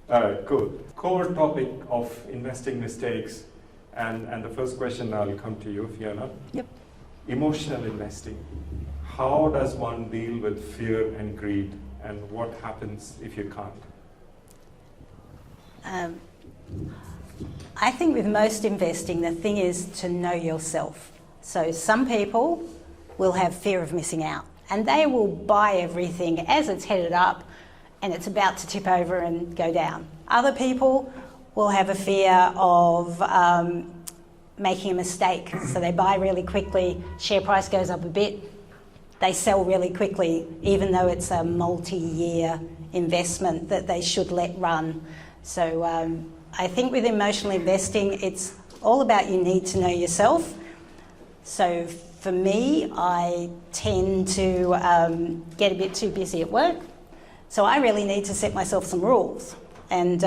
All right, cool. Core topic of investing mistakes, and the first question I'll come to you, Fiona. Yep. Emotional investing. How does one deal with fear and greed, and what happens if you can't? I think with most investing, the thing is to know yourself. So some people will have fear of missing out, and they will buy everything as it's headed up and it's about to tip over and go down. Other people will have a fear of making a mistake, so they buy really quickly, share price goes up a bit, they sell really quickly, even though it's a multi-year investment that they should let run. So I think with emotional investing, it's all about you need to know yourself. So for me, I tend to get a bit too busy at work. So I really need to set myself some rules. And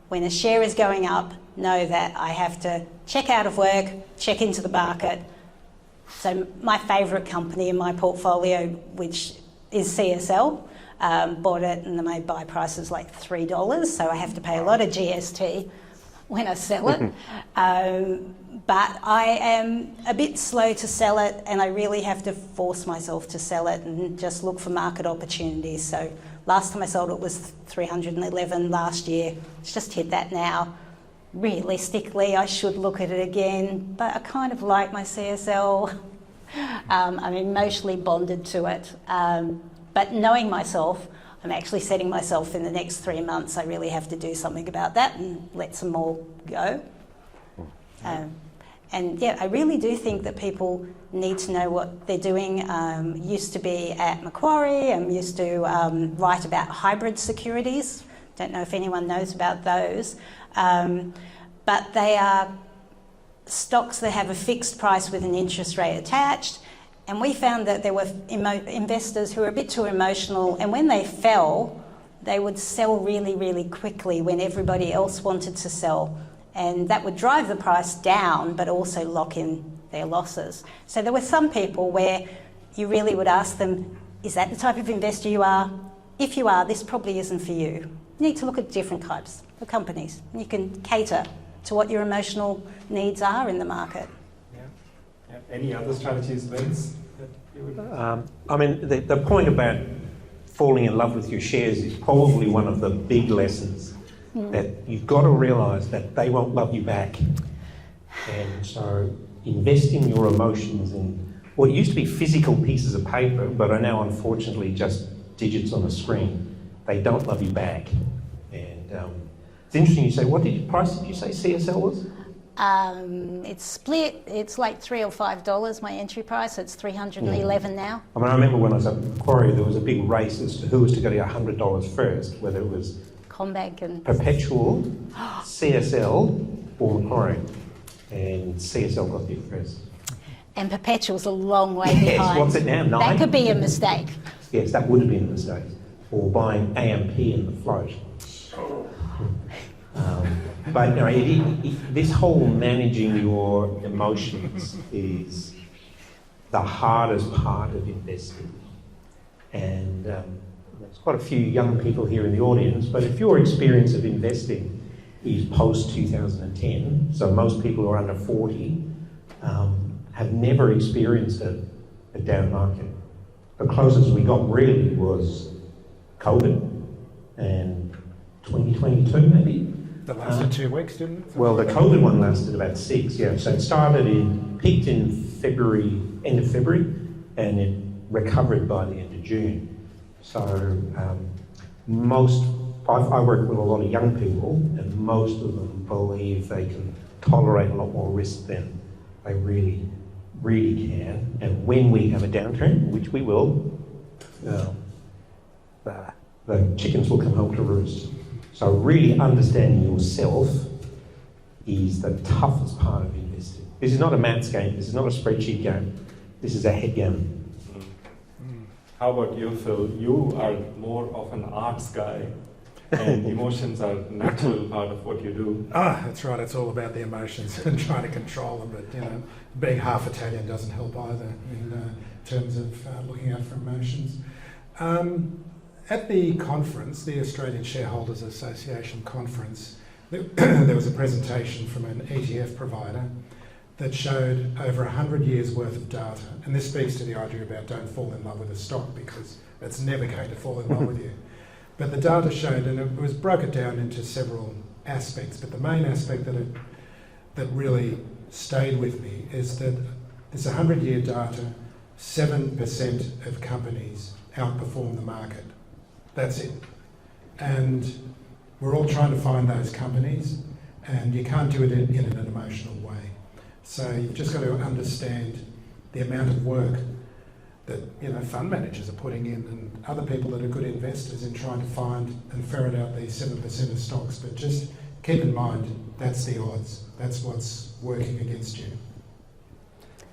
when a share is going up, know that I have to check out of work, check into the market. So my favourite company in my portfolio, which is CSL, bought it and my buy price is like $3, so I have to pay a lot of GST when I sell it. But I am a bit slow to sell it, and I really have to force myself to sell it and just look for market opportunities. So last time I sold it was 311 last year. It's just hit that now. Realistically, I should look at it again, but I kind of like my CSL. I'm emotionally bonded to it. But knowing myself, I'm actually setting myself in the next 3 months, I really have to do something about that and let some more go. And yeah, I really do think that people need to know what they're doing. Used to be at Macquarie, I'm used to write about hybrid securities. Don't know if anyone knows about those. But they are stocks that have a fixed price with an interest rate attached. And we found that there were investors who were a bit too emotional, and when they fell, they would sell really, really quickly when everybody else wanted to sell. And that would drive the price down, but also lock in their losses. So there were some people where you really would ask them, is that the type of investor you are? If you are, this probably isn't for you. You need to look at different types of companies. You can cater to what your emotional needs are in the market. Yeah. Any other strategies, Vince? I mean, the point about falling in love with your shares is probably one of the big lessons that you've got to realise that they won't love you back. And so investing your emotions in what used to be physical pieces of paper, but are now unfortunately just digits on a screen, they don't love you back. And it's interesting you say, what price did you say CSL was? It's split. It's like $3 or $5, my entry price. It's 311 now. I mean, I remember when I was at Macquarie, there was a big race as to who was to go to $100 first, whether it was Combank and Perpetual, CSL, or Macquarie. And CSL got there first. And Perpetual's a long way yes, behind. What's it now, 9? That could be a mistake. Yes, that would have been a mistake. Or buying AMP in the float. But you know, this whole managing your emotions is the hardest part of investing. And there's quite a few young people here in the audience, but if your experience of investing is post-2010, so most people who are under 40 have never experienced a down market. The closest we got really was COVID and 2022 maybe. That lasted 2 weeks, didn't it? Well, the COVID one lasted about 6, yeah. So it peaked in February, end of February, and it recovered by the end of June. So I work with a lot of young people, and most of them believe they can tolerate a lot more risk than they really, really can. And when we have a downturn, which we will, the chickens will come home to roost. So really understanding yourself is the toughest part of investing. This is not a maths game, this is not a spreadsheet game, this is a head game. How about you, Phil? You are more of an arts guy, and emotions are a natural part of what you do. That's right, it's all about the emotions and trying to control them, but you know, being half Italian doesn't help either in terms of looking out for emotions. at the conference, the Australian Shareholders Association conference, there was a presentation from an ETF provider that showed over 100 years worth of data. And this speaks to the idea about don't fall in love with a stock, because it's never going to fall in love with you. But the data showed, and it was broken down into several aspects, but the main aspect that really stayed with me is that this 100-year data, 7% of companies outperform the market. That's it. And we're all trying to find those companies, and you can't do it in an emotional way. So you've just got to understand the amount of work that fund managers are putting in, and other people that are good investors in trying to find and ferret out these 7% of stocks. But just keep in mind, that's the odds. That's what's working against you.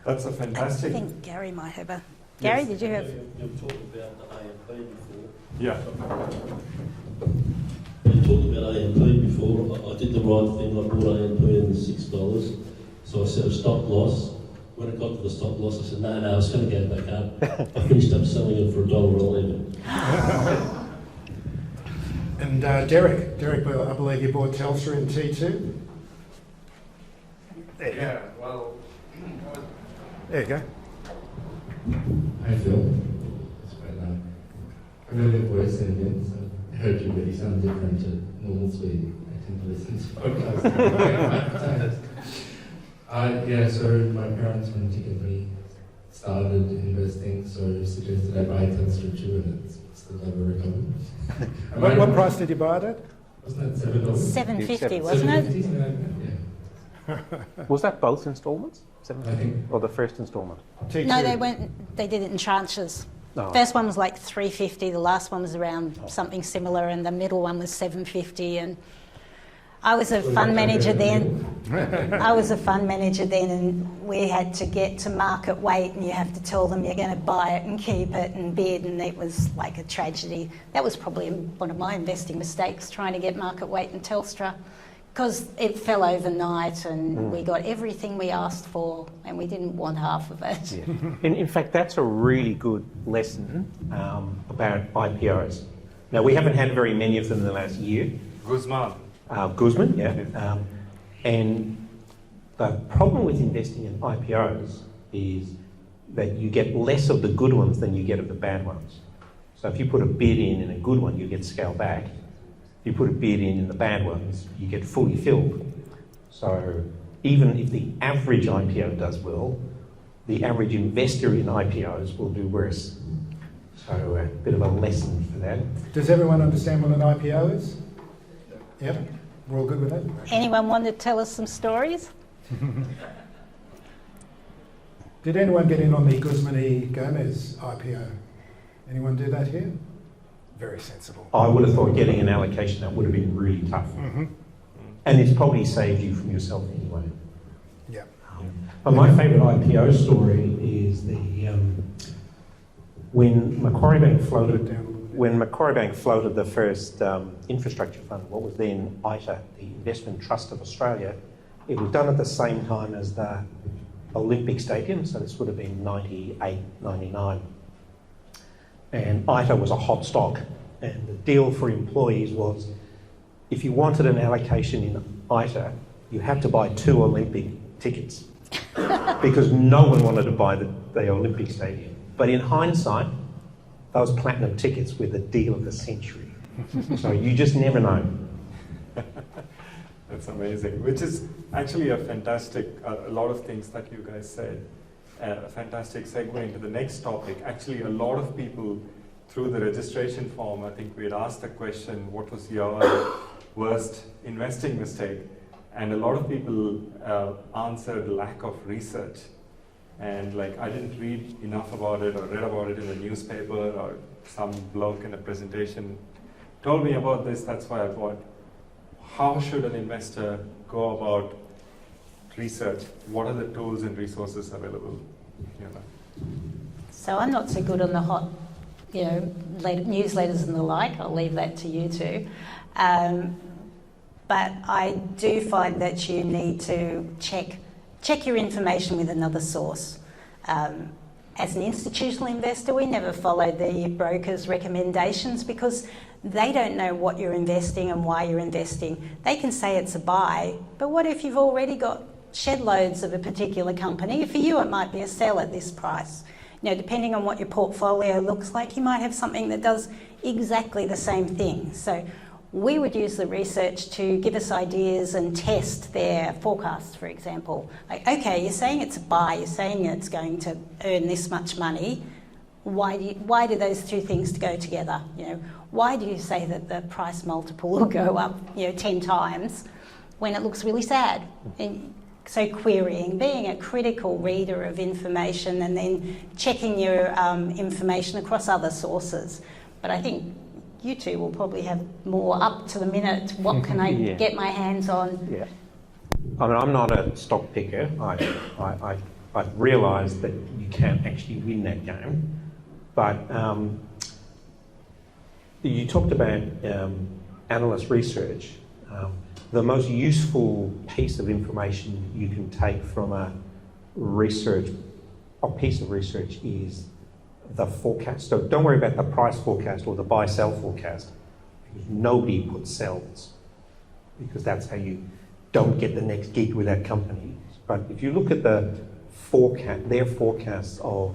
That's a I fantastic... think Gary might have a... Gary, did you have... You've talked about the AMP before. Yeah. You talked about AMP before. I did the right thing. I bought AMP in $6. So I set a stop loss. When it got to the stop loss, I said, no, it's going to go back up. I finished up selling it for $1.11. And Derek, I believe you bought Telstra in T2? Yeah, well... There you go. Hi Phil. It's quite loud. I heard your voice and again, so I heard you, but you sound different to normal speed. I tend to listen to podcasts. Yeah, so my parents, when to get me started investing, so suggested I buy Telstra too, and it's still never recovered. What price did you buy it at? Wasn't that $7? $7.50, wasn't it? $7.50? Yeah. Was that both instalments? I think. Or the first instalment? T2. No, they did it in tranches. Oh. First one was like $3.50, the last one was around something similar, and the middle one was $7.50. And I was a fund manager then. And we had to get to market weight, and you have to tell them you're going to buy it and keep it and bid, and it was like a tragedy. That was probably one of my investing mistakes, trying to get market weight in Telstra, because it fell overnight and we got everything we asked for, and we didn't want half of it. Yeah. In fact, that's a really good lesson about IPOs. Now, we haven't had very many of them in the last year. Guzman. Guzman, yeah. And the problem with investing in IPOs is that you get less of the good ones than you get of the bad ones. So if you put a bid in a good one, you get scaled back. If you put a bid in the bad ones, you get fully filled. So even if the average IPO does well, the average investor in IPOs will do worse. So a bit of a lesson for that. Does everyone understand what an IPO is? Yep. We're all good with that? Anyone want to tell us some stories? Did anyone get in on the Guzman-Gomez IPO? Anyone do that here? Very sensible. I would have thought getting an allocation, that would have been really tough. Mm-hmm. And it's probably saved you from yourself anyway. Yeah. But my favourite IPO story is when Macquarie Bank floated the first infrastructure fund, what was then ITA, the Investment Trust of Australia. It was done at the same time as the Olympic Stadium, so this would have been 98, 99. And ITA was a hot stock, and the deal for employees was if you wanted an allocation in ITA, you had to buy 2 Olympic tickets because no one wanted to buy the Olympic Stadium. But in hindsight, those platinum tickets were the deal of the century. So you just never know. That's amazing, which is actually a fantastic, a lot of things that you guys said. A fantastic segue into the next topic. Actually, a lot of people through the registration form, I think we had asked the question, what was your worst investing mistake? And a lot of people answered lack of research. And like, I didn't read enough about it or read about it in the newspaper, or some blog in a presentation told me about this, that's why I bought. How should an investor go about research? What are the tools and resources available? So I'm not so good on the hot, newsletters and the like. I'll leave that to you two. But I do find that you need to check your information with another source. As an institutional investor, we never follow the broker's recommendations because they don't know what you're investing and why you're investing. They can say it's a buy, but what if you've already got shed loads of a particular company? For you, it might be a sell at this price. You know, depending on what your portfolio looks like, you might have something that does exactly the same thing. So we would use the research to give us ideas and test their forecasts, for example. Like, okay, you're saying it's a buy, you're saying it's going to earn this much money. Why do those two things go together? You know, why do you say that the price multiple will go up, 10 times when it looks really sad? And so querying, being a critical reader of information and then checking your information across other sources. But I think you two will probably have more up to the minute. What can I get my hands on? Yeah. I mean, I'm not a stock picker. I've realised that you can't actually win that game. But you talked about analyst research. The most useful piece of information you can take from a piece of research is the forecast. So don't worry about the price forecast or the buy-sell forecast, because nobody puts sells, because that's how you don't get the next gig with that company. But if you look at their forecasts of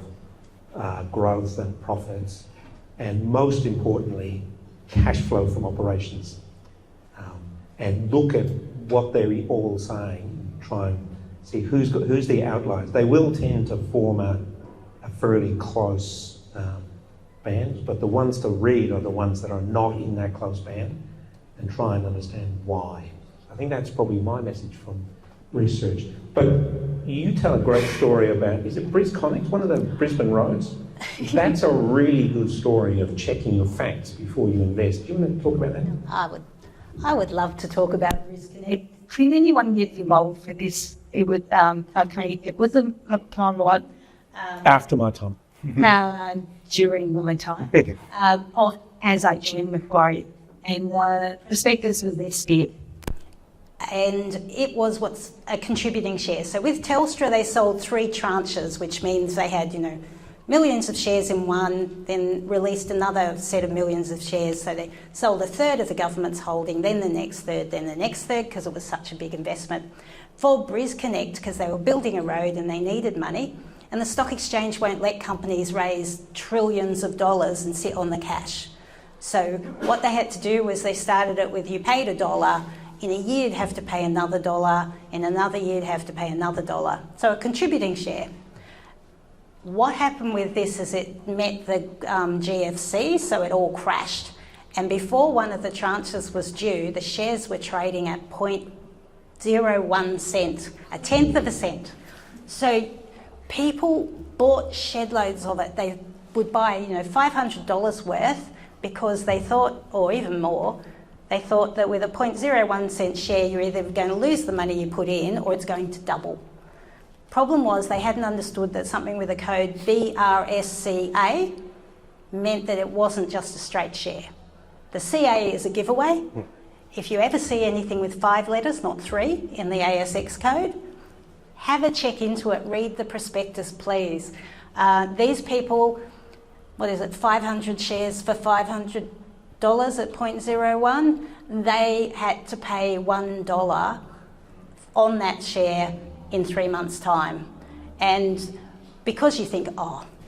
growth and profits, and most importantly, cash flow from operations, and look at what they're all saying, try and see who's the outliers. They will tend to form a fairly close band, but the ones to read are the ones that are not in that close band, and try and understand why. I think that's probably my message from research. But you tell a great story about, is it BrisConnex, one of the Brisbane roads? That's a really good story of checking your facts before you invest. Do you want to talk about that? I would love to talk about BrisConnect. Can anyone get involved with this? It would, it was a time right After my time. during my time as HM Macquarie, and the prospectus was this year. And it was what's a contributing share. So with Telstra, they sold 3 tranches, which means they had, millions of shares in one, then released another set of millions of shares. So they sold a third of the government's holding, then the next third, then the next third, because it was such a big investment. For BrisConnect, because they were building a road and they needed money, and the stock exchange won't let companies raise trillions of dollars and sit on the cash. So what they had to do was they started it with, you paid $1, in a year you'd have to pay another $1, in another year you'd have to pay another $1. So a contributing share. What happened with this is it met the GFC, so it all crashed. And before one of the tranches was due, the shares were trading at 0.01 cent, a tenth of a cent. So people bought shed loads of it. They would buy, $500 worth because they thought, or even more, they thought that with a 0.01 cent share, you're either going to lose the money you put in or it's going to double. Problem was they hadn't understood that something with a code BRSCA meant that it wasn't just a straight share. The CA is a giveaway. If you ever see anything with 5 letters, not 3, in the ASX code, have a check into it, read the prospectus, please. These people, 500 shares for $500 at 0.01, they had to pay $1 on that share in 3 months' time. And because you think,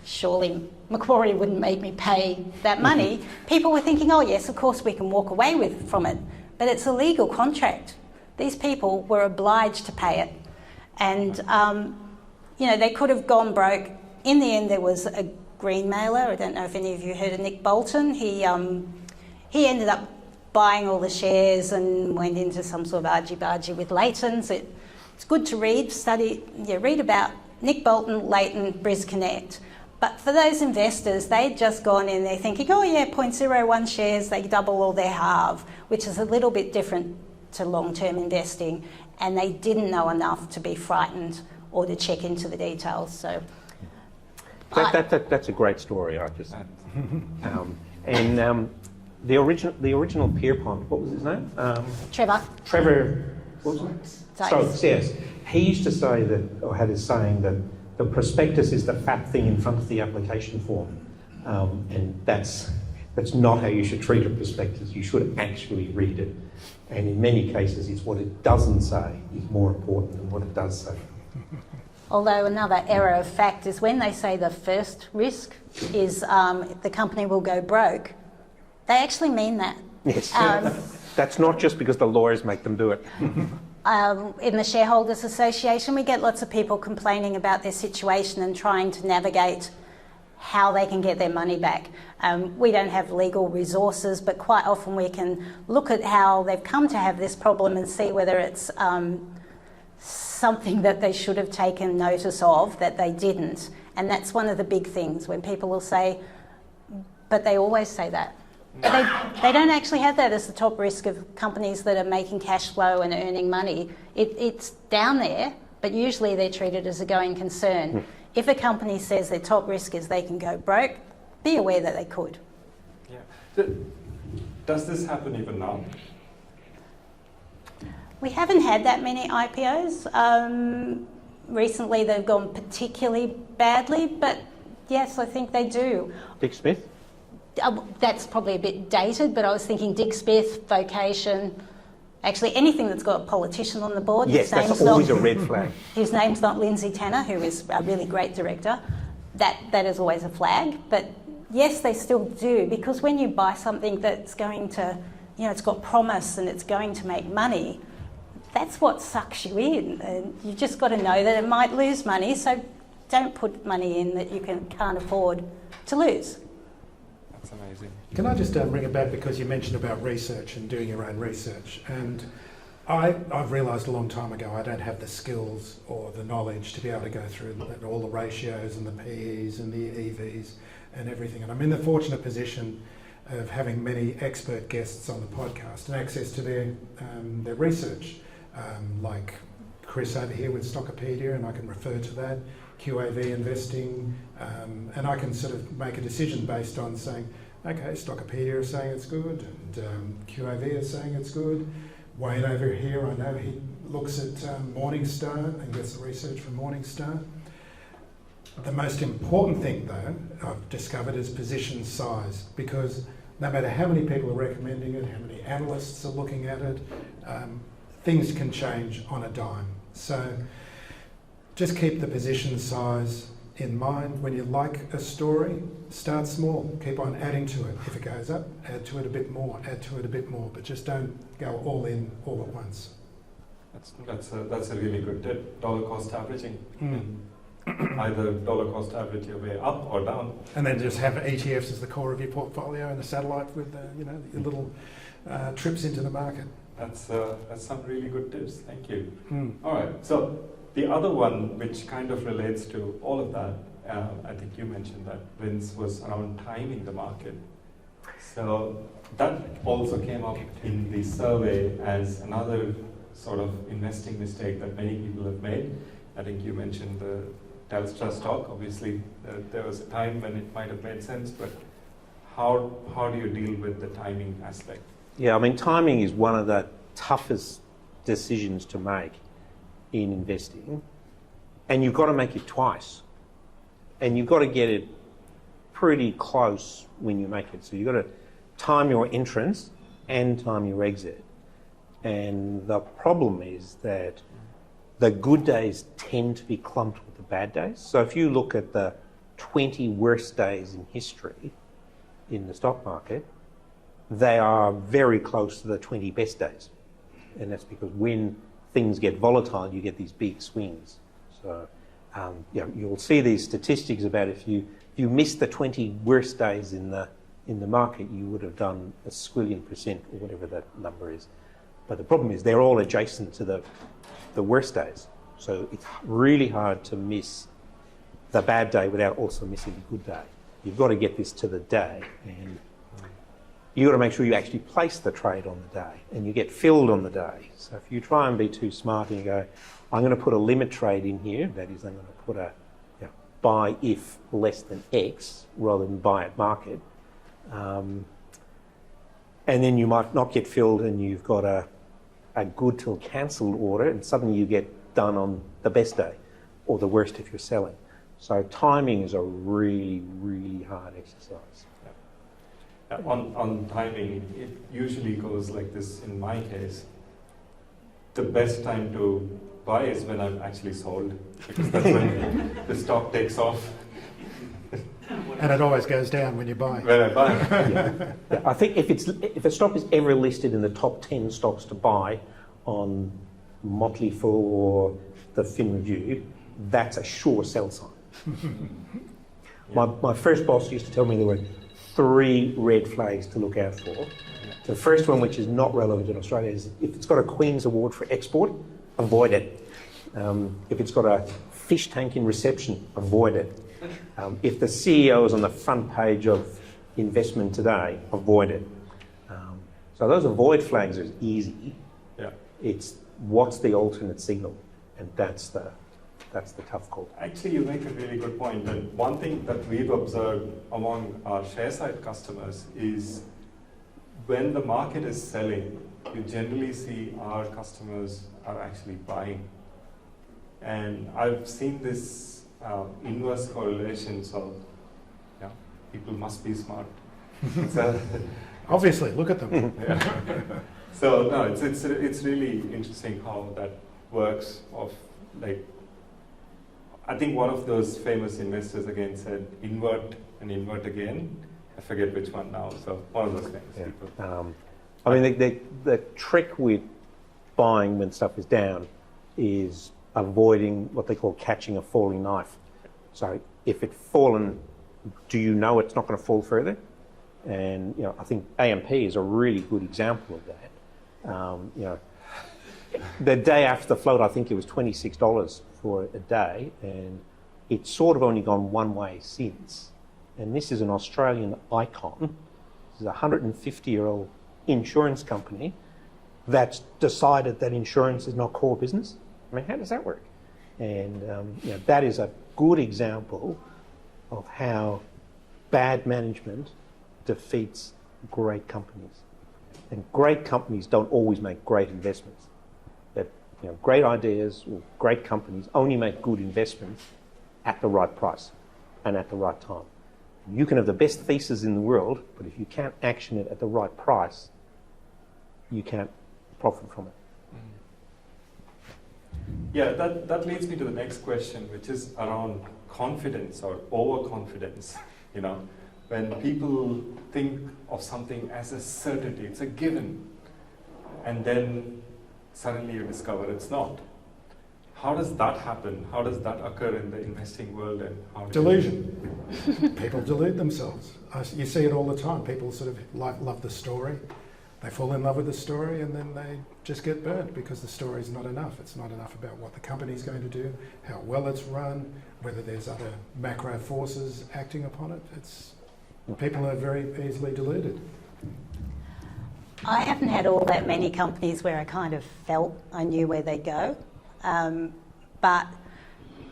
surely Macquarie wouldn't make me pay that money, people were thinking, yes, of course we can walk away from it. But it's a legal contract. These people were obliged to pay it. And, they could have gone broke. In the end, there was a green mailer. I don't know if any of you heard of Nick Bolton. He ended up buying all the shares and went into some sort of argy-bargy with Leighton's. It's good to read about Nick Bolton, Leighton, BrisConnect. But for those investors, they'd just gone in there thinking, 0.01 shares, they double or they halve, which is a little bit different to long-term investing, and they didn't know enough to be frightened or to check into the details. So that's a great story. The original Pierpont, what was his name? Trevor, what was it? Stokes, yes. He used to say that, or had his saying that The prospectus is the fat thing in front of the application form, and that's not how you should treat a prospectus. You should actually read it, and in many cases, it's what it doesn't say is more important than what it does say. Although another error of fact is when they say the first risk is the company will go broke, they actually mean that. Yes, that's not just because the lawyers make them do it. In the Shareholders Association, we get lots of people complaining about their situation and trying to navigate how they can get their money back. We don't have legal resources, but quite often we can look at how they've come to have this problem and see whether it's something that they should have taken notice of that they didn't. And that's one of the big things when people will say, but they always say that. They don't actually have that as the top risk of companies that are making cash flow and earning money. It's down there, but usually they're treated as a going concern. If a company says their top risk is they can go broke, be aware that they could. Yeah. Does this happen even now? We haven't had that many IPOs. Recently they've gone particularly badly, but yes, I think they do. Dick Smith? That's probably a bit dated, but I was thinking Dick Smith, Vocation, actually anything that's got a politician on the board. Yes, that's always a red flag. His name's not Lindsay Tanner, who is a really great director. That is always a flag. But yes, they still do, because when you buy something that's going to, it's got promise and it's going to make money, that's what sucks you in. And you just got to know that it might lose money, so don't put money in that you can't afford to lose. That's amazing. Can I just bring it back, because you mentioned about research and doing your own research, and I've realised a long time ago I don't have the skills or the knowledge to be able to go through all the ratios and the PEs and the EVs and everything, and I'm in the fortunate position of having many expert guests on the podcast and access to their research, like Chris over here with Stockopedia, and I can refer to that, QAV investing, and I can sort of make a decision based on saying, okay, Stockopedia is saying it's good, and QAV is saying it's good. Wayne over here, I know he looks at Morningstar and gets the research from Morningstar. The most important thing, though, I've discovered is position size, because no matter how many people are recommending it, how many analysts are looking at it, things can change on a dime. So just keep the position size in mind. When you like a story, start small, keep on adding to it. If it goes up, add to it a bit more, add to it a bit more, but just don't go all in all at once. That's a really good tip, dollar cost averaging. Either dollar cost average your way up or down. And then just have ETFs as the core of your portfolio and a satellite with your little trips into the market. That's some really good tips. Thank you. All right. So the other one, which kind of relates to all of that, I think you mentioned that, Vince, was around timing the market. So that also came up in the survey as another sort of investing mistake that many people have made. I think you mentioned the Telstra stock. Obviously, there was a time when it might have made sense, but how do you deal with the timing aspect? Yeah, I mean, timing is one of the toughest decisions to make in investing, and you've got to make it twice, and you've got to get it pretty close when you make it. So you've got to time your entrance and time your exit. And the problem is that the good days tend to be clumped with the bad days. So if you look at the 20 worst days in history in the stock market, they are very close to the 20 best days. And that's because when things get volatile, you get these big swings. So you'll see these statistics about if you miss the 20 worst days in the market, you would have done a squillion percent or whatever that number is. But the problem is they're all adjacent to the worst days. So it's really hard to miss the bad day without also missing the good day. You've got to get this to the day, and you've got to make sure you actually place the trade on the day and you get filled on the day. So if you try and be too smart and you go, I'm going to put a limit trade in here, that is, I'm going to put a buy if less than X rather than buy at market, and then you might not get filled and you've got a good till cancelled order, and suddenly you get done on the best day or the worst if you're selling. So timing is a really, really hard exercise. On timing, it usually goes like this in my case. The best time to buy is when I'm actually sold, because that's when the stock takes off. And it always goes down when you buy. When I buy. Yeah, I think if a stock is ever listed in the top 10 stocks to buy on Motley Fool or the Fin Review, that's a sure sell sign. My first boss used to tell me there were 3 red flags to look out for. The first one, which is not relevant in Australia, is if it's got a Queen's Award for export, avoid it. If it's got a fish tank in reception, avoid it. If the CEO is on the front page of Investment Today, avoid it. So those avoid flags are easy. Yeah. It's what's the alternate signal, and that's the tough call. Actually, you make a really good point. And one thing that we've observed among our Sharesight customers is when the market is selling, you generally see our customers are actually buying. And I've seen this inverse correlation, so yeah, people must be smart. So, Obviously, look at them. yeah. So no, it's really interesting how that works. Of like, I think one of those famous investors again said, invert and invert again. I forget which one now. So one of those famous people. I mean, the trick with buying when stuff is down is avoiding what they call catching a falling knife. So if it's fallen, do you know it's not going to fall further? And I think AMP is a really good example of that. The day after the float, I think it was $26 for a day, and it's sort of only gone one way since. And this is an Australian icon. This is a 150-year-old insurance company that's decided that insurance is not core business. I mean, how does that work? And that is a good example of how bad management defeats great companies. And great companies don't always make great investments. That great ideas or great companies only make good investments at the right price and at the right time. You can have the best thesis in the world, but if you can't action it at the right price, you can't profit from it. Yeah, that leads me to the next question, which is around confidence or overconfidence. When people think of something as a certainty, it's a given, and then suddenly you discover it's not. How does that happen? How does that occur in the investing world? And how Delusion. People delude themselves. You see it all the time. People sort of love the story. They fall in love with the story, and then they just get burnt because the story is not enough. It's not enough about what the company's going to do, how well it's run, whether there's other macro forces acting upon it. People are very easily deluded. I haven't had all that many companies where I kind of felt I knew where they'd go. But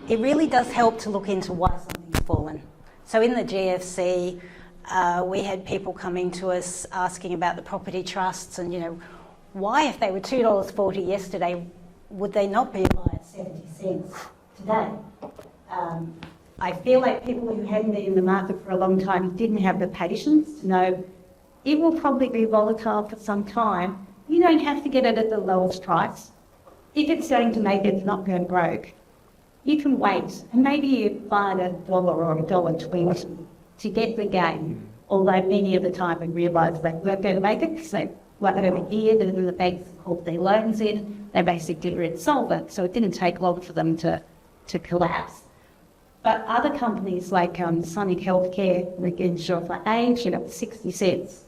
it really does help to look into why something's fallen. So in the GFC, we had people coming to us asking about the property trusts and, why if they were $2.40 yesterday, would they not be at 70 cents today? I feel like people who hadn't been in the market for a long time didn't have the patience to know it will probably be volatile for some time. You don't have to get it at the lowest price. If it's starting to make it's not going broke, you can wait and maybe you find $1 or $1.20 to get the gain. Although many of the time we realised they weren't going to make it because they were over here, the banks called their loans in, they basically were insolvent, so it didn't take long for them to collapse. But other companies like Sonic Healthcare, insured for age, 60 cents.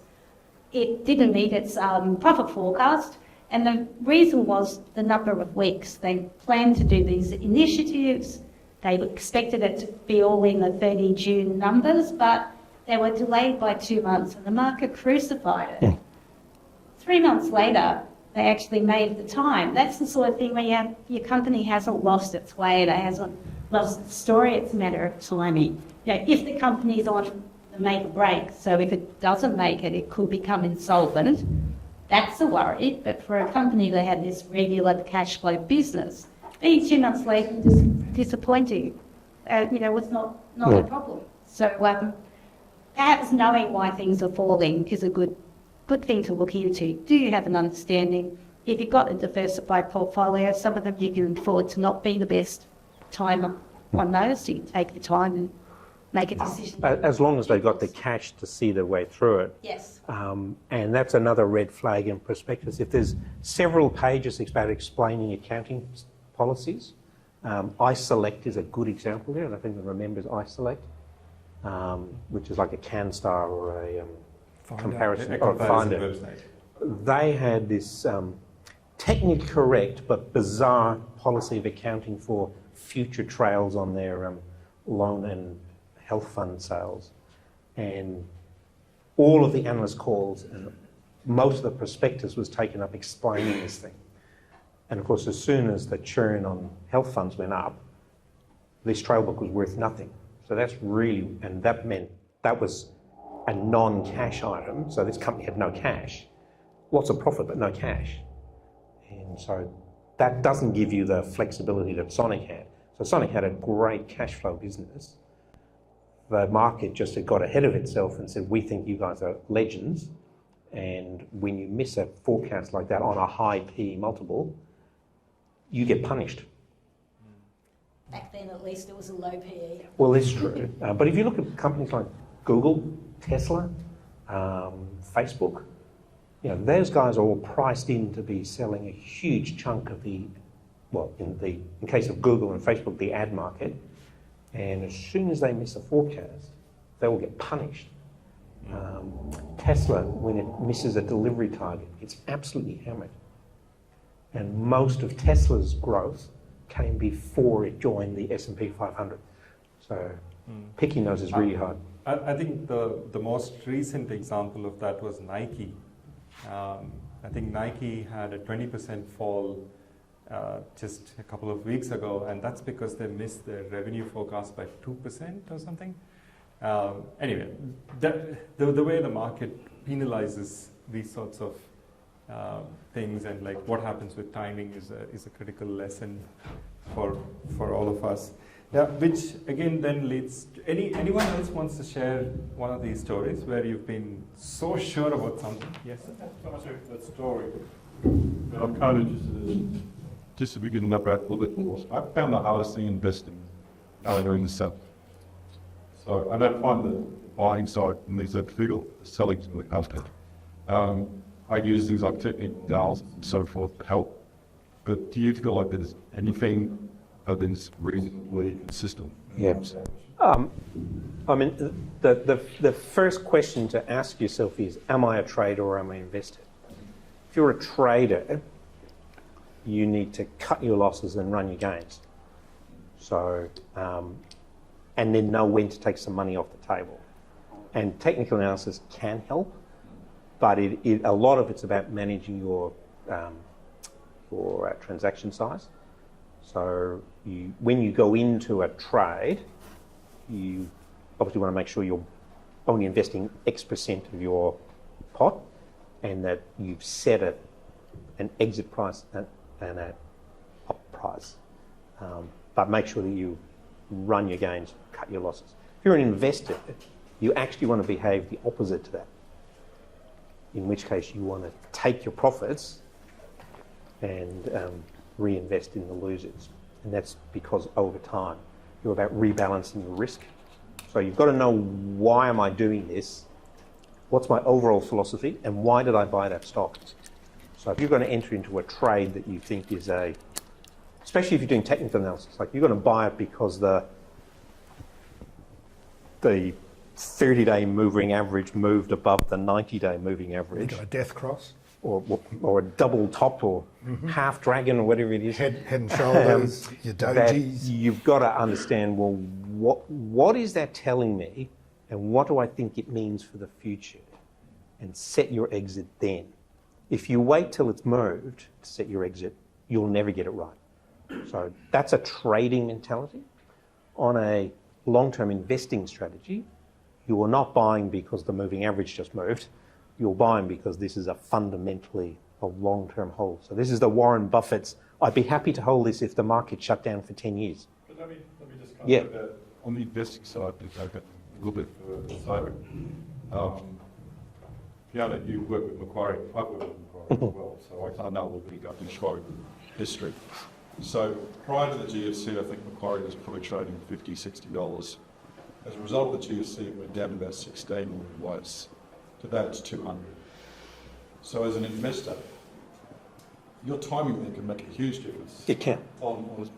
It didn't meet its profit forecast, and the reason was the number of weeks. They planned to do these initiatives. They expected it to be all in the 30 June numbers, but they were delayed by 2 months, and the market crucified it. 3 months later, they actually made the time. That's the sort of thing where your company hasn't lost its way, it hasn't lost its story, it's a matter of timing. If the company's on the make or break, so if it doesn't make it, it could become insolvent, that's a worry. But for a company that had this regular cash flow business, being 2 months late is disappointing. was not a problem. So perhaps knowing why things are falling is a good thing to look into. Do you have an understanding? If you've got a diversified portfolio, some of them you can afford to not be the best time on those, so you can take the time and make a decision. As long as they've got the cash to see their way through it. Yes. And that's another red flag in prospectus. If there's several pages about explaining accounting policies, iSelect is a good example there, and I think the remembers iSelect, which is like a CanStar or a comparison or Finder. website. They had this technically correct but bizarre policy of accounting for future trails on their loan and health fund sales. And all of the analyst calls and most of the prospectus was taken up explaining this thing. And of course, as soon as the churn on health funds went up, this trail book was worth nothing. So that's really, and that meant that was a non-cash item. So this company had no cash, lots of profit, but no cash. And so that doesn't give you the flexibility that Sonic had. So Sonic had a great cash flow business. The market just had got ahead of itself and said, we think you guys are legends. And when you miss a forecast like that on a high PE multiple, you get punished. Back then, at least, it was a low PE. Well, that's true. But if you look at companies like Google, Tesla, Facebook, those guys are all priced in to be selling a huge chunk of the, well, in case of Google and Facebook, the ad market. And as soon as they miss a forecast, they will get punished. Tesla, when it misses a delivery target, it's absolutely hammered. And most of Tesla's growth came before it joined the S&P 500. So picking those is really hard. I think the most recent example of that was Nike. I think Nike had a 20% fall just a couple of weeks ago, and that's because they missed their revenue forecast by 2% or something. Anyway, the way the market penalizes these sorts of things and like what happens with timing is a critical lesson for all of us. Yeah, which again then leads to anyone else wants to share one of these stories where you've been so sure about something? Yes. So much of that story. But I'm kind of just to begin up a little bit more. I found the hardest thing investing during the sell. So I don't find the buying side in these that figure, the selling is really hard. I use things like technique, dials, and so forth to help. But do you feel like there's anything that's reasonably consistent? Yes. I mean, the first question to ask yourself is, am I a trader or am I an investor? If you're a trader, you need to cut your losses and run your gains. So, and then know when to take some money off the table. And technical analysis can help, but a lot of it's about managing your transaction size. So when you go into a trade, you obviously want to make sure you're only investing X% of your pot and that you've set an exit price and an op price. But make sure that you run your gains, cut your losses. If you're an investor, you actually want to behave the opposite to that. In which case you want to take your profits and reinvest in the losers. And that's because over time, you're about rebalancing your risk. So you've got to know, why am I doing this? What's my overall philosophy? And why did I buy that stock? So if you're going to enter into a trade that you think is especially if you're doing technical analysis, like you're going to buy it because the 30-day moving average moved above the 90-day moving average. You got a death cross. Or a double top or half dragon or whatever it is. Head and shoulders, your dojis. You've got to understand, well, what is that telling me and what do I think it means for the future? And set your exit then. If you wait till it's moved to set your exit, you'll never get it right. So that's a trading mentality. On a long-term investing strategy, you are not buying because the moving average just moved. You're buying because this is fundamentally a long-term hold. So this is the Warren Buffett's, I'd be happy to hold this if the market shut down for 10 years. But let me just Yeah. On the investing side, to take it a little bit further, so Fiona, you work with Macquarie, I work with Macquarie as well, so I can't know all the Macquarie history. So prior to the GFC, I think Macquarie was probably trading $50, $60. As a result of the GFC, it went down to about 16 was. Today it's 200. So as an investor, your timing there can make a huge difference. It can. On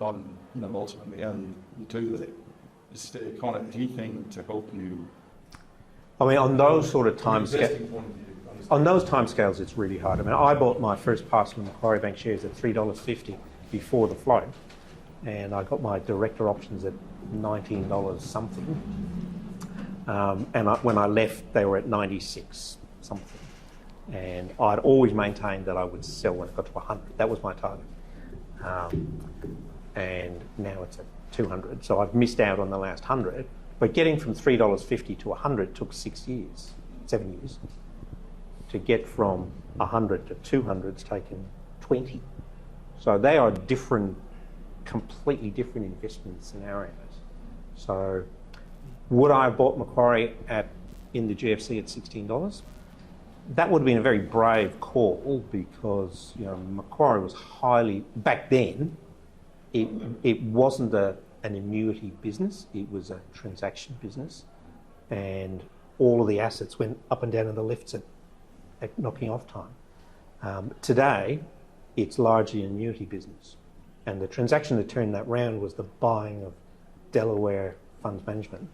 ultimately how you do that. Is there kind of anything to help you? I mean, on those sort of from an timescales, investing point of view, understand? on those timescales, it's really hard. I mean, I bought my first parcel of Macquarie Bank shares at $3.50 before the float, and I got my director options at $19 something. When I left, they were at 96 something. And I'd always maintained that I would sell when it got to 100. That was my target. And now it's at 200. So I've missed out on the last 100. But getting from $3.50 to 100 took 7 years. To get from 100 to 200's taken 20. So they are different, completely different investment scenarios. So would I have bought Macquarie in the GFC at $16? That would have been a very brave call because Macquarie was highly, back then, it wasn't an annuity business, it was a transaction business, and all of the assets went up and down in the lifts at knocking off time. Today, it's largely an annuity business, and the transaction that turned that round was the buying of Delaware Funds Management,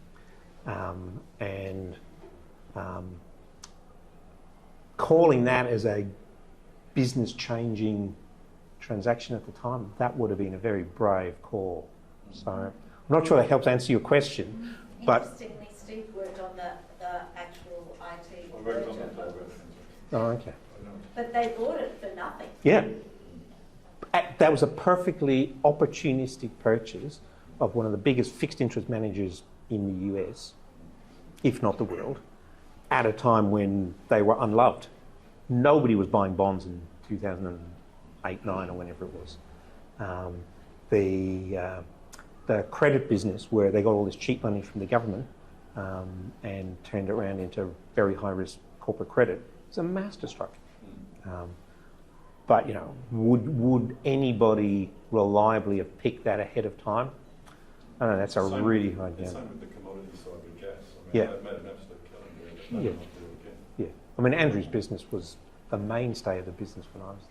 calling that as a business-changing transaction at the time, that would have been a very brave call. So I'm not sure that helps answer your question, but... Interestingly, Steve worked on the actual IT I worked on merger. that. Oh, okay. But they bought it for nothing. Yeah. That was a perfectly opportunistic purchase of one of the biggest fixed interest managers in the US, if not the world, at a time when they were unloved. Nobody was buying bonds in 2008, 9 or whenever it was. The credit business where they got all this cheap money from the government and turned it around into very high risk corporate credit, it's a masterstroke. But would anybody reliably have picked that ahead of time? I don't know, that's a really hard game. Same with the commodity side with gas. Yeah. They've made an absolute killing there. Yeah. Yeah. I mean, Andrew's business was the mainstay of the business when I was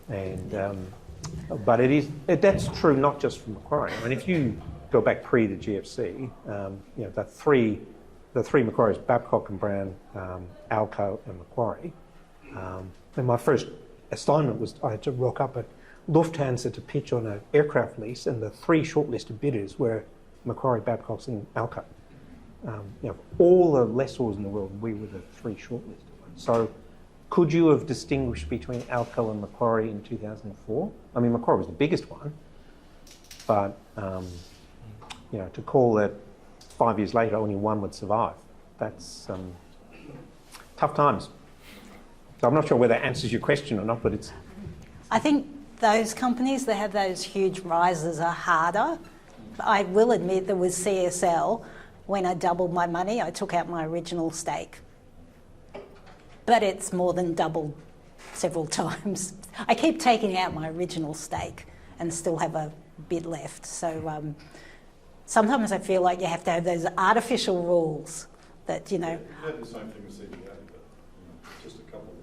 there. But that's true not just for Macquarie. I mean, if you go back pre the GFC, the three Macquaries, Babcock and Brown, Alco and Macquarie. And my first assignment was I had to rock up at Lufthansa to pitch on an aircraft lease, and the three shortlisted bidders were Macquarie, Babcock and Alco. All the lessors in the world, we were the three shortlisted ones. So could you have distinguished between Alco and Macquarie in 2004? I mean, Macquarie was the biggest one, but to call that 5 years later only one would survive, that's tough times. So I'm not sure whether that answers your question or not, but it's... I think those companies that have those huge rises are harder. I will admit that with CSL, when I doubled my money, I took out my original stake. But it's more than doubled several times. I keep taking out my original stake and still have a bit left. So sometimes I feel like you have to have those artificial rules that, You had the same thing with CBA, but just a couple of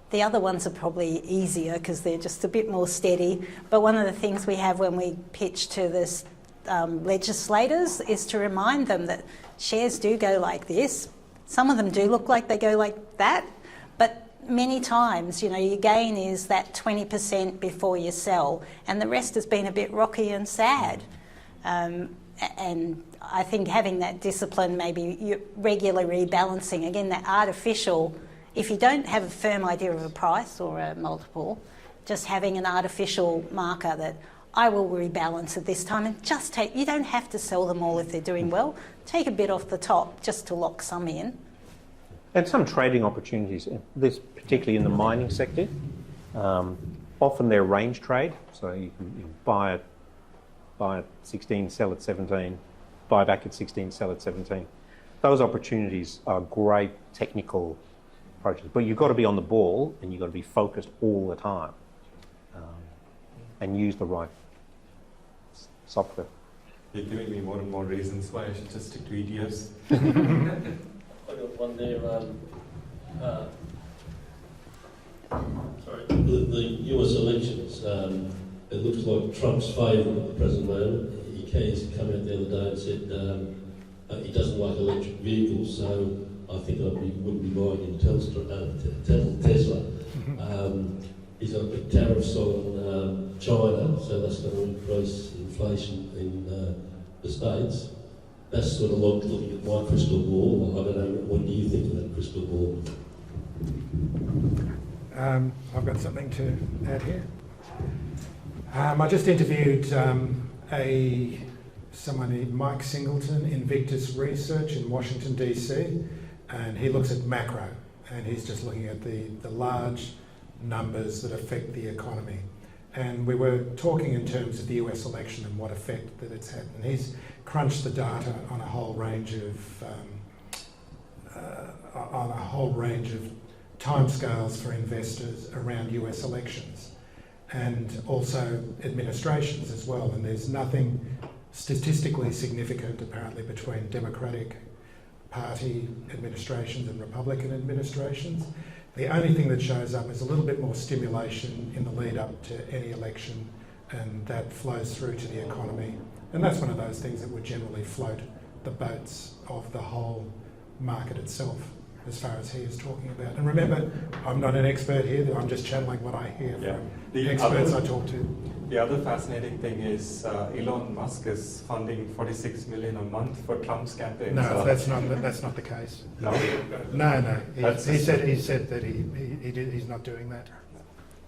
The other ones are probably easier because they're just a bit more steady. But one of the things we have when we pitch to this legislators is to remind them that shares do go like this. Some of them do look like they go like that, but many times, your gain is that 20% before you sell, and the rest has been a bit rocky and sad. And I think having that discipline, maybe regular rebalancing, again, that artificial, if you don't have a firm idea of a price or a multiple, just having an artificial marker that I will rebalance at this time, and just you don't have to sell them all if they're doing well. Take a bit off the top just to lock some in. And some trading opportunities, this particularly in the mining sector, often they're range trade, so you can buy at buy at 16, sell at 17, buy back at 16, sell at 17. Those opportunities are great technical approaches, but you've got to be on the ball and you've got to be focused all the time and use the right software. You're giving me more and more reasons why I should just stick to ETFs. I got one there. Sorry, the US elections. It looks like Trump's favourite at the present moment. He's come out the other day and said he doesn't like electric vehicles, so I think I wouldn't be buying in Tesla. He's got the tariffs on China, so that's going to increase inflation in the States. That's sort of like looking at my crystal ball. I don't know, what do you think of that crystal ball? I've got something to add here. I just interviewed someone named Mike Singleton, Invictus Research in Washington, DC, and he looks at macro, and he's just looking at the large numbers that affect the economy. And we were talking in terms of the US election and what effect that it's had. And he's crunched the data on a whole range of timescales for investors around US elections, and also administrations as well. And there's nothing statistically significant apparently between Democratic Party administrations and Republican administrations. The only thing that shows up is a little bit more stimulation in the lead up to any election, and that flows through to the economy. And that's one of those things that would generally float the boats of the whole market itself, as far as he is talking about. And remember, I'm not an expert here, I'm just channeling what I hear from the experts I talk to. The other fascinating thing is Elon Musk is funding $46 million a month for Trump's campaign. No, so that's not the case. No? No. He said that he's not doing that.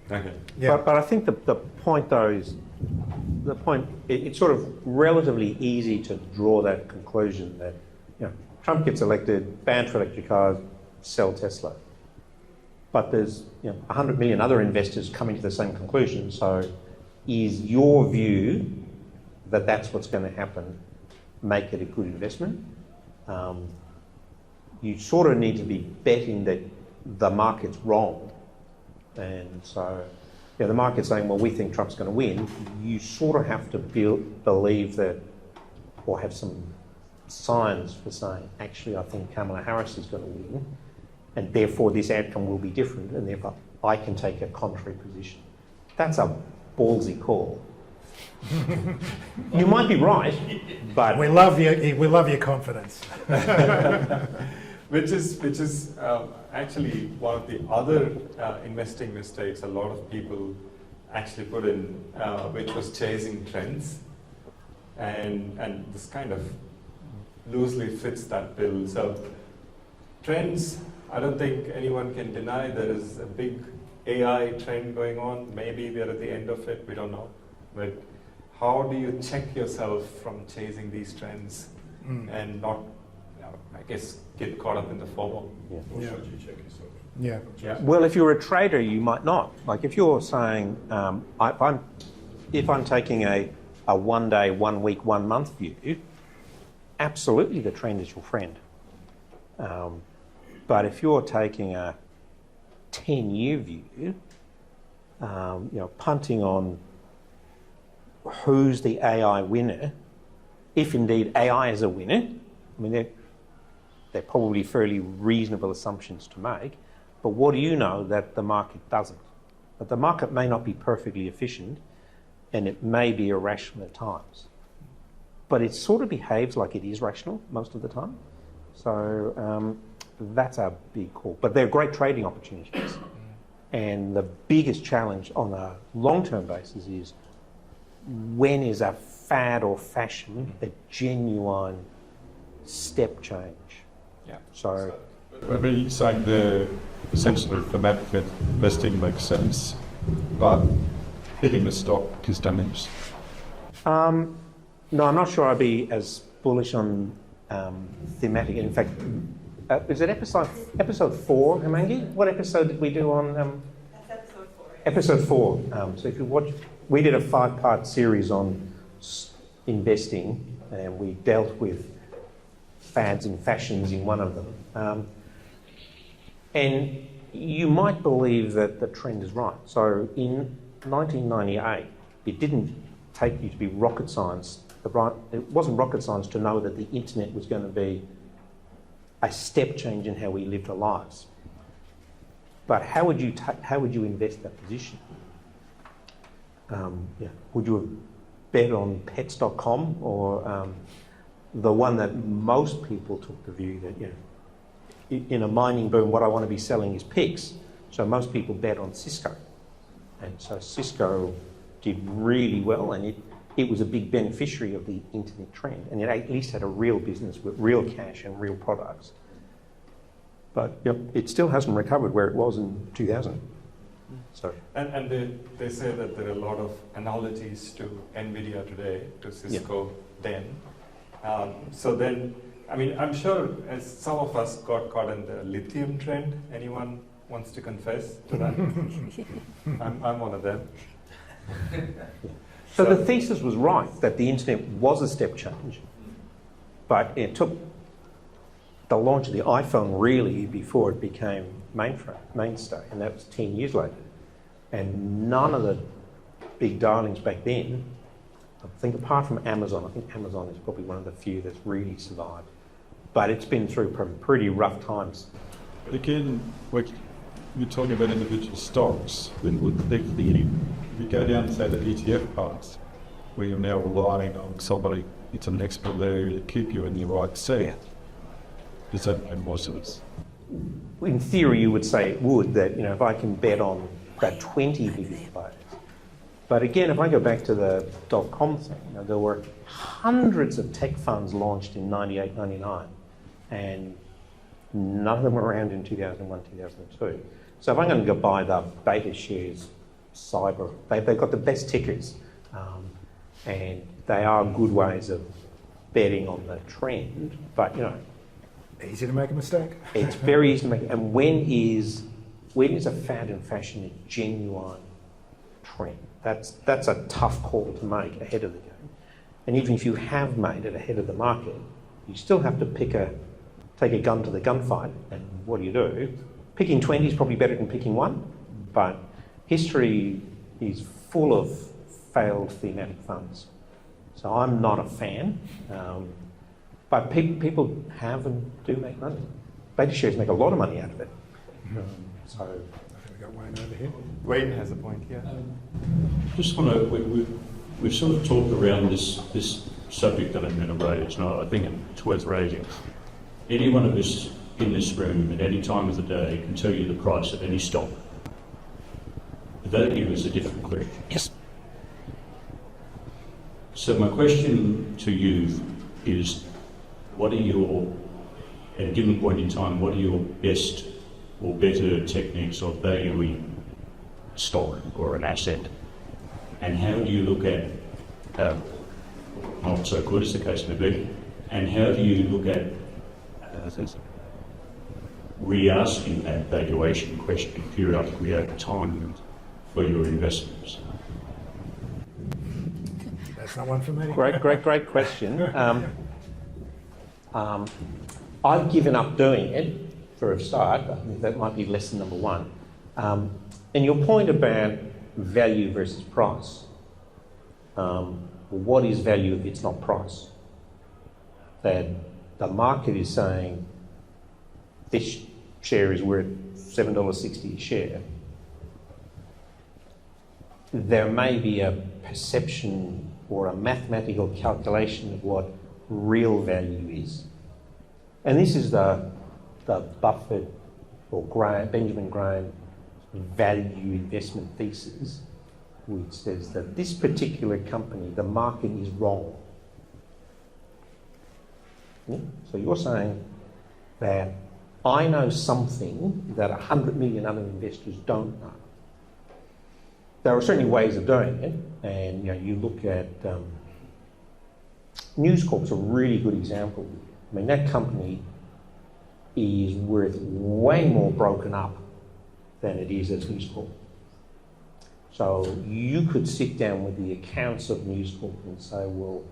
Okay. Yeah. But I think the point though is, it's sort of relatively easy to draw that conclusion that, you know, Trump gets elected, ban for electric cars, sell Tesla. But there's 100 million other investors coming to the same conclusion. So is your view that that's what's going to happen, make it a good investment? You sort of need to be betting that the market's wrong. And so the market's saying, well, we think Trump's going to win. You sort of have to believe that, or have some signs for saying, actually, I think Kamala Harris is going to win, and therefore this outcome will be different, and therefore I can take a contrary position. That's a ballsy call. You might be right, but we love your confidence. Which is actually one of the other investing mistakes a lot of people actually put in, which was chasing trends, and this kind of loosely fits that bill. So trends, I don't think anyone can deny there is a big AI trend going on. Maybe we're at the end of it, we don't know. But how do you check yourself from chasing these trends and not, I guess, get caught up in the FOMO? Yeah. Should you check yourself? Yeah. well, if you're a trader, you might not. Like if you're saying, if I'm taking a 1 day, 1 week, 1 month view, absolutely the trend is your friend. But if you're taking a 10-year view, punting on who's the AI winner, if indeed AI is a winner, I mean, they're probably fairly reasonable assumptions to make, but what do you know that the market doesn't? But the market may not be perfectly efficient, and it may be irrational at times. But it sort of behaves like it is rational most of the time. So that's a big call. But they're great trading opportunities. And the biggest challenge on a long-term basis is, when is a fad or fashion a genuine step change? Yeah. So I mean, you're saying the essentially thematic investing makes sense, but hitting the stock is damaged. no, I'm not sure I'd be as bullish on thematic. In fact, is it episode 4, Hamangi? What episode did we do on? That's episode 4. Episode 4. So if you watch, we did a 5-part series on investing, and we dealt with fads and fashions in one of them. And you might believe that the trend is right. So in 1998, it didn't take you to be rocket science. It wasn't rocket science to know that the internet was going to be a step change in how we lived our lives. But how would you invest that position? Would you have bet on pets.com, or the one that most people took the view that, in a mining boom, what I want to be selling is pigs. So most people bet on Cisco. And so Cisco did really well, and it was a big beneficiary of the internet trend. And it at least had a real business with real cash and real products. But it still hasn't recovered where it was in 2000. So. And they say that there are a lot of analogies to NVIDIA today, to Cisco then. So then, I mean, I'm sure as some of us got caught in the lithium trend. Anyone wants to confess to that? I'm one of them. So the thesis was right, that the internet was a step change, but it took the launch of the iPhone really before it became mainstay, and that was 10 years later. And none of the big darlings back then, I think apart from Amazon, I think Amazon is probably one of the few that's really survived. But it's been through pretty rough times. But again, you're talking about individual stocks. Then if you go down to, say, the ETF parts, where you're now relying on somebody, it's an expert there to keep you in the right seat. Does that make more sense? In theory, you would say it would, that if I can bet on the 20 biggest players. But again, if I go back to the .com thing, there were hundreds of tech funds launched in 98, 99, and none of them were around in 2001, 2002. So if I'm going to go buy the beta shares, cyber, they've got the best tickers, and they are good ways of betting on the trend, but Easy to make a mistake. it's very easy to make. And when is a fad and fashion a genuine trend? That's a tough call to make ahead of the game. And even if you have made it ahead of the market, you still have to take a gun to the gunfight. And what do? Picking 20 is probably better than picking one, but history is full of failed thematic funds. So I'm not a fan. But people have and do make money. Beta shares make a lot of money out of it. So I think we've got Wayne over here. Wayne has a point here. Just want to, we've sort of talked around this subject that I'm going to raise, and I think it's worth raising. Any one of us in this room at any time of the day can tell you the price of any stock. Value is a different question. yes. So my question to you is, what are your, at a given point in time, what are your best or better techniques of valuing stock or an asset? And how do you look at, not so good as the case may be, and how do you look at re-asking that valuation question periodically over time for your investments? That's not one for me. Great question. I've given up doing it for a start. I think that might be lesson number one. And your point about value versus price. What is value if it's not price? That the market is saying this share is worth $7.60 a share. There may be a perception or a mathematical calculation of what real value is. And this is the Buffett or Benjamin Graham value investment thesis, which says that this particular company, the market is wrong. Yeah? So you're saying that I know something that 100 million other investors don't know. There are certainly ways of doing it, and you look at News Corp's a really good example. I mean, that company is worth way more broken up than it is as News Corp. So you could sit down with the accounts of News Corp and say, well,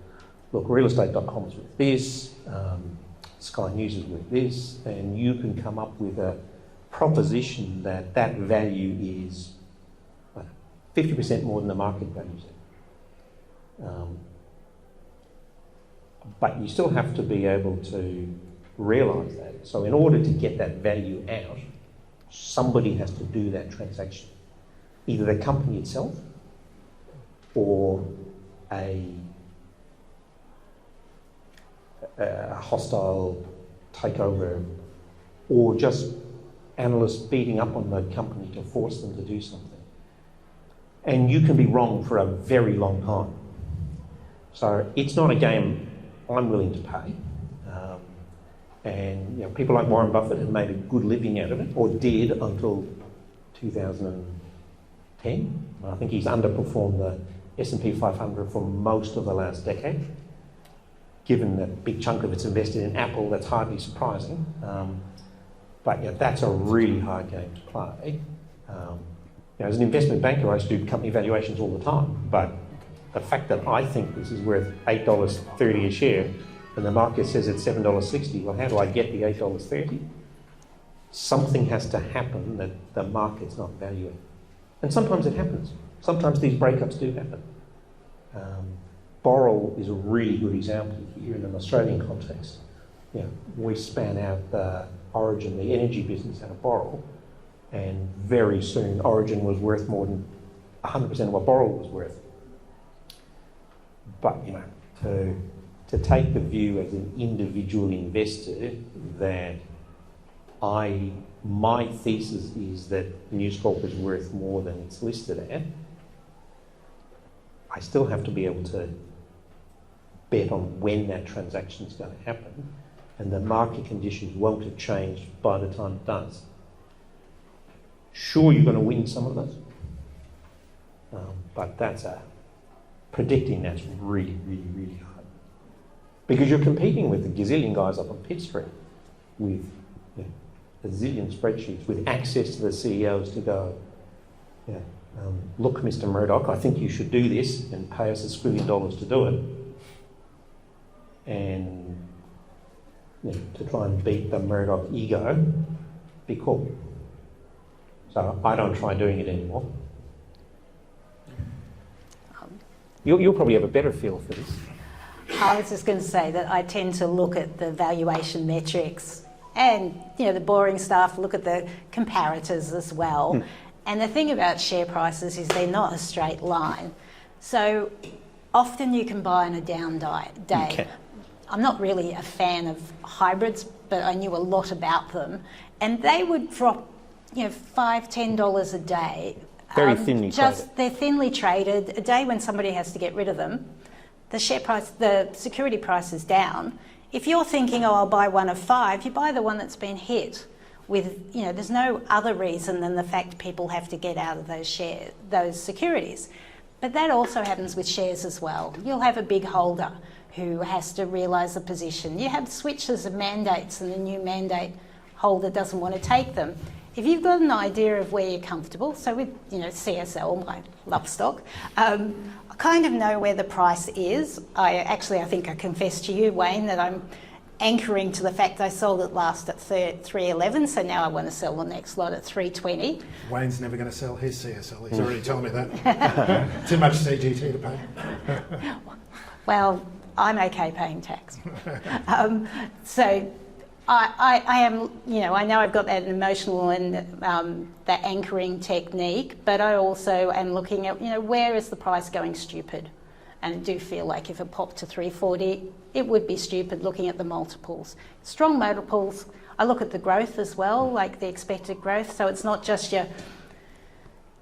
look, realestate.com is with this, Sky News is with this, and you can come up with a proposition that that value is 50% more than the market values it. But you still have to be able to realise that. So in order to get that value out, somebody has to do that transaction. Either the company itself or a hostile takeover, or just analysts beating up on the company to force them to do something. And you can be wrong for a very long time. So it's not a game I'm willing to pay. And people like Warren Buffett have made a good living out of it, or did until 2010. I think he's underperformed the S&P 500 for most of the last decade. Given that a big chunk of it's invested in Apple, that's hardly surprising. But that's a really hard game to play. As an investment banker, I used to do company valuations all the time, but the fact that I think this is worth $8.30 a share and the market says it's $7.60, well, how do I get the $8.30? Something has to happen that the market's not valuing. And sometimes it happens. Sometimes these breakups do happen. Boral is a really good example here in an Australian context. We span out the Origin, the energy business, out of Boral, and very soon Origin was worth more than 100% of what Boral was worth. But to take the view as an individual investor that my thesis is that News Corp is worth more than it's listed at, I still have to be able to bet on when that transaction is going to happen, and the market conditions won't have changed by the time it does. Sure, you're going to win some of those, but predicting that's really, really, really hard. Because you're competing with the gazillion guys up on Pitt Street with a zillion spreadsheets, with access to the CEOs to go, look, Mr. Murdoch, I think you should do this and pay us $1 trillion to do it. And to try and beat the Murdoch ego, be cool. So I don't try doing it anymore. You'll probably have a better feel for this. I was just going to say that I tend to look at the valuation metrics and the boring stuff, look at the comparators as well. And the thing about share prices is they're not a straight line. So often you can buy on a down day. Okay. I'm not really a fan of hybrids, but I knew a lot about them. And they would drop, $5, $10 a day. Very thinly traded. They're thinly traded. A day when somebody has to get rid of them, the share price, the security price is down. If you're thinking, I'll buy one of 5, you buy the one that's been hit. There's no other reason than the fact people have to get out of those securities. But that also happens with shares as well. You'll have a big holder who has to realise the position. You have switches of mandates and the new mandate holder doesn't want to take them. If you've got an idea of where you're comfortable, so with CSL, my love stock, I kind of know where the price is. I think I confessed to you, Wayne, that I'm anchoring to the fact I sold it last at 311, so now I want to sell the next lot at 320. Wayne's never going to sell his CSL. He's already told me that. Too much CGT to pay. Well, I'm okay paying tax. So I am, I know I've got that emotional and that anchoring technique, but I also am looking at, where is the price going stupid? And I do feel like if it popped to 340, it would be stupid looking at the multiples. Strong multiples, I look at the growth as well, like the expected growth. So it's not just your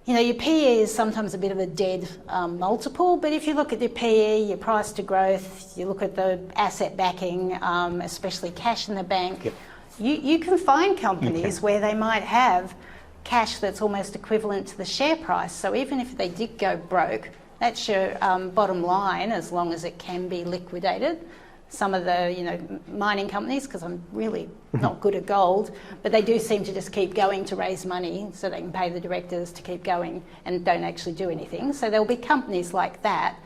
PE is sometimes a bit of a dead multiple, but if you look at your PE, your price to growth, you look at the asset backing, especially cash in the bank, yep. you can find companies where they might have cash that's almost equivalent to the share price. So even if they did go broke, that's your bottom line, as long as it can be liquidated. Some of the mining companies, because I'm really not good at gold, but they do seem to just keep going to raise money so they can pay the directors to keep going and don't actually do anything. So there'll be companies like that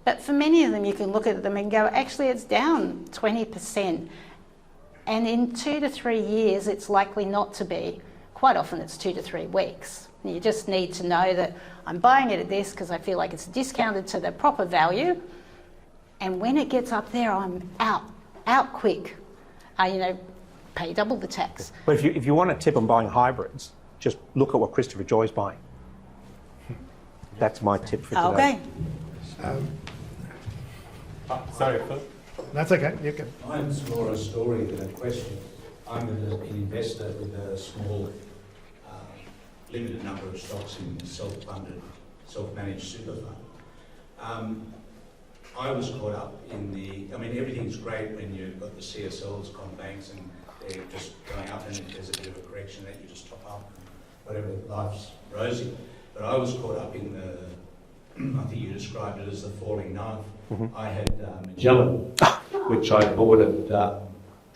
But for many of them, you can look at them and go, actually, it's down 20%. And in 2 to 3 years, it's likely not to be. Quite often, it's 2 to 3 weeks. You just need to know that I'm buying it at this because I feel like it's discounted to the proper value. And when it gets up there, I'm out quick. Pay double the tax. But if you want a tip on buying hybrids, just look at what Christopher Joy's buying. That's my tip for today. Okay. Sorry, Phil. That's okay. You can. Mine's more a story than a question. I'm an investor with a small, limited number of stocks in self-funded, self-managed super fund. I was caught up in everything's great when you've got the CSLs, Combanks, and they're just going up, and if there's a bit of a correction that you just top up, and whatever, life's rosy. But I was caught up in I think you described it as the falling knife. Mm-hmm. I had Magellan, which I bought at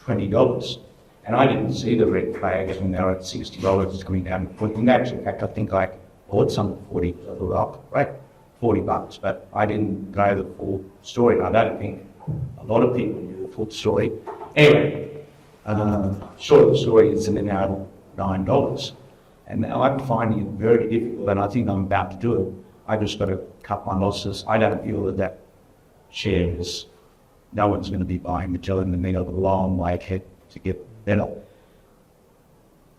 $20, and I didn't see the red flags when they were at $60. It's coming down. In actual fact, I think I bought some at 40. I thought, oh, great, $40, but I didn't know the full story. I don't think a lot of people knew the full story. Anyway, short of the story is they're now $9, and now I'm finding it very difficult, and I think I'm about to do it. I just got to cut my losses. I don't feel that share is, no one's going to be buying Magellan, and they got a long way ahead to get better.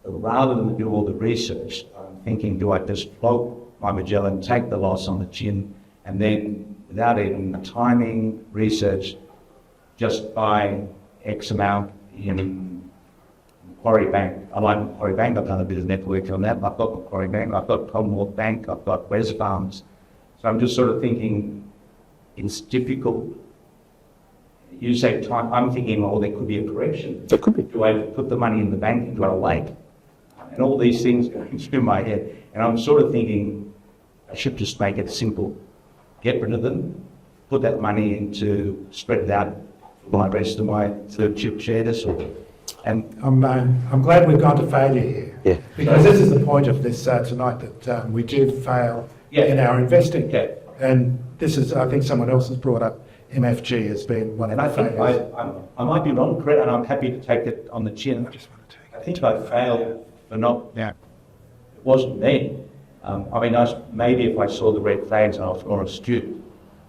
But rather than do all the research, I'm thinking, do I just float my Magellan, take the loss on the chin, and then without even timing, research, just buy X amount in Macquarie Bank. I like Macquarie Bank. I've done a bit of networking on that. I've got Macquarie Bank. I've got Commonwealth Bank. I've got Wesfarmers. So I'm just sort of thinking it's difficult. You say time. I'm thinking, oh, there could be a correction. There could be. Do I put the money in the bank and do I wait? And all these things going through my head. And I'm sort of thinking I should just make it simple. Get rid of them. Put that money into, spread it out for my rest of my third chip shares. And I'm glad we've gone to failure here. Yeah. Because this is the point of this tonight, that we did fail in our investing. Yeah. And this is, I think someone else has brought up MFG as being one of And I the think failures. I might be wrong, Brett, and I'm happy to take it on the chin. I think I failed for not. Yeah. It wasn't me. Maybe if I saw the red flags, I was more astute,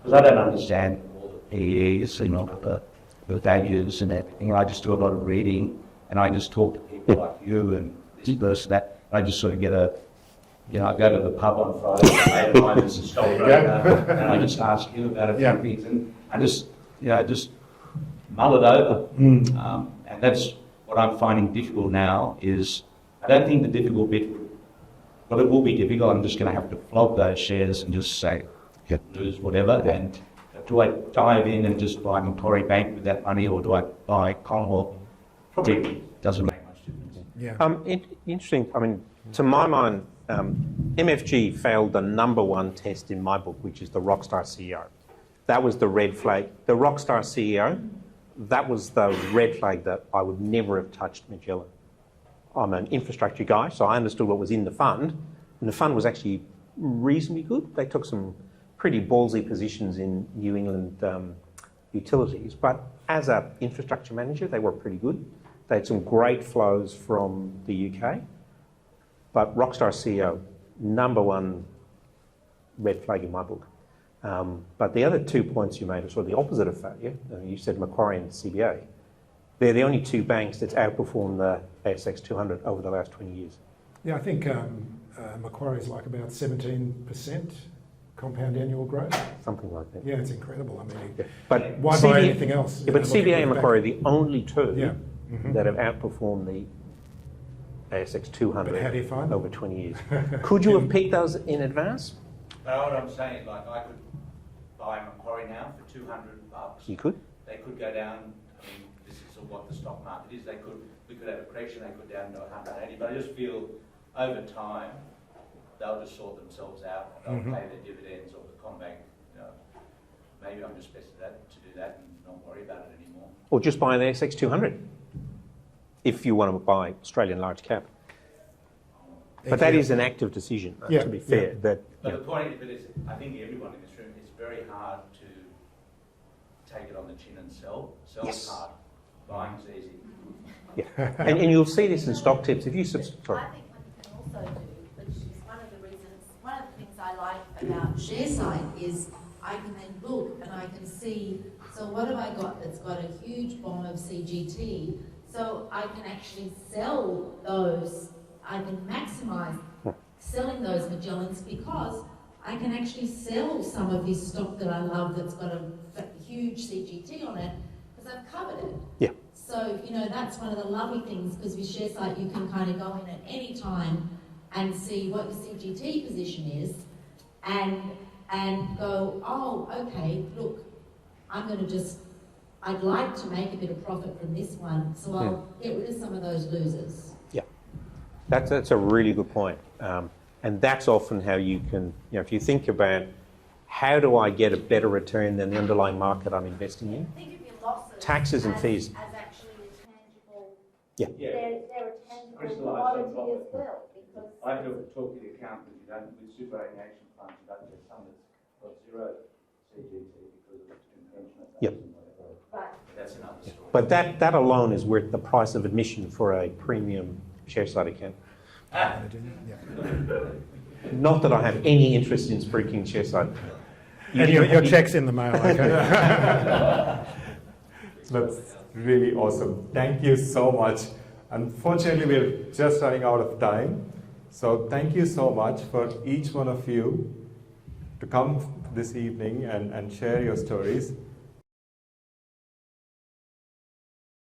because I don't understand all the PEs, the values and everything. I just do a lot of reading, and I just talk to people like you and this person, that. And I just sort of get I go to the pub on Friday, and a mate of mine is a stockbroker, and I just ask him about a few things, and I just mull it over. And that's what I'm finding difficult now. Is I don't think the difficult bit, but it will be difficult. I'm just going to have to flog those shares and just say, lose whatever. And do I dive in and just buy Macquarie Bank with that money, or do I buy Commonwealth? Probably doesn't make much difference. Yeah. Interesting. To my mind, MFG failed the number one test in my book, which is the Rockstar CEO. That was the red flag. The Rockstar CEO, that was the red flag that I would never have touched Magellan. I'm an infrastructure guy, so I understood what was in the fund, and the fund was actually reasonably good. They took some pretty ballsy positions in New England utilities, but as an infrastructure manager, they were pretty good. They had some great flows from the UK, but Rockstar CEO, number one red flag in my book. But the other 2 points you made are sort of the opposite of failure. You said Macquarie and CBA. They're the only two banks that's outperformed the ASX 200 over the last 20 years. Yeah, I think Macquarie's like about 17% compound annual growth. Something like that. Yeah, it's incredible. But why buy anything else? Yeah, but CBA and Macquarie are the only two Mm-hmm. that have outperformed the ASX 200 But how do you find over 20 years. Could you have picked those in advance? No, what I'm saying, I could buy Macquarie now for $200. You could. They could go down. This is what the stock market is. We could have a correction. They could down to 180. But I just feel over time they'll just sort themselves out. They'll pay their dividends, or the Combank. Maybe I'm just best to do that and not worry about it anymore. Or just buy the ASX 200 if you want to buy Australian large cap. But that is an active decision, to be fair. But the point is, I think everyone in this room, it's very hard to take it on the chin and sell. Sell's Yes. hard. Buying's easy. Yeah. And you'll see this in stock tips. If you subscribe. I think what you can also do, which is one of the reasons, one of the things I like about Sharesight is I can then look and I can see, so what have I got that's got a huge bomb of CGT, so I can actually sell those, I can maximise selling those Magellans because I can actually sell some of this stock that I love that's got a huge CGT on it because I've covered it. Yeah. So, you know, that's one of the lovely things because with Sharesight you can kind of go in at any time and see what your CGT position is and go, oh, okay, look, I'm going to just, I'd like to make a bit of profit from this one, so I'll get rid of some of those losers. Yeah, that's a really good point. And that's often how you can, if you think about how do I get a better return than the underlying market I'm investing in? Think of your losses Taxes and fees. as actually a tangible, Yeah. they're a tangible Crystallised on commodity profit. as well, because I have to talk to the accountant, you don't, with superannuation funds, you don't get some that's got zero CGT because of pension Yep. and whatever. right. But that's another story. But that alone is worth the price of admission for a premium Sharesight account. Not that I have any interest in spruiking Sharesight. And your check's in the mail, okay? That's really awesome. Thank you so much. Unfortunately, we're just running out of time. So thank you so much for each one of you to come this evening and share your stories.